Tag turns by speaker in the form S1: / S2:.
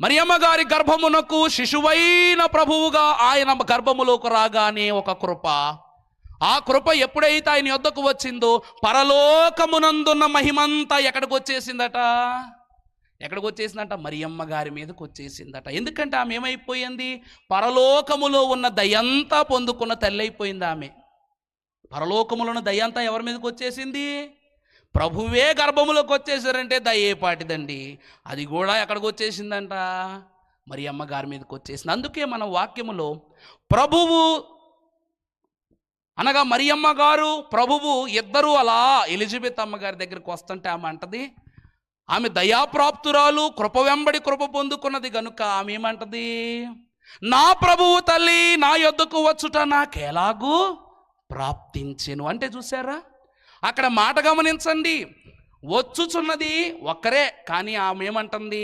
S1: మరియమ్మ గారి గర్భమునకు శిశువైన ప్రభువుగా ఆయన గర్భములోకి రాగానే ఒక కృప, ఆ కృప ఎప్పుడైతే ఆయన యొద్దకు వచ్చిందో పరలోకమునందున్న మహిమంతా ఎక్కడికి వచ్చేసిందట? ఎక్కడికి వచ్చేసిందట? మరియమ్మ గారి మీదకి వచ్చేసిందట. ఎందుకంటే ఆమె ఏమైపోయింది? పరలోకములో ఉన్న దయంతా పొందుకున్న తల్లి అయిపోయింది ఆమె. పరలోకములో ఉన్న దయంతా ఎవరి మీదకి వచ్చేసింది? ప్రభువే గర్భములోకి వచ్చేసారంటే దయ్యేపాటిదండి. అది కూడా ఎక్కడికి వచ్చేసిందంట? మరియమ్మ గారి మీదకి వచ్చేసింది. అందుకే మన వాక్యములో ప్రభువు అనగా మరియమ్మ గారు, ప్రభువు ఇద్దరూ అలా ఎలిజబెత్ అమ్మగారి దగ్గరికి వస్తుంటే ఆమె అంటది, ఆమె దయాప్రాప్తురాలు, కృప వెంబడి కృప పొందుకున్నది గనుక ఆమె ఏమంటది? నా ప్రభువు తల్లి నా యొద్దకు వచ్చుట నాకెలాగూ ప్రాప్తించెను అంటే చూసారా, అక్కడ మాట గమనించండి. వచ్చుచున్నది ఒక్కరే, కానీ ఆమె ఏమంటుంది?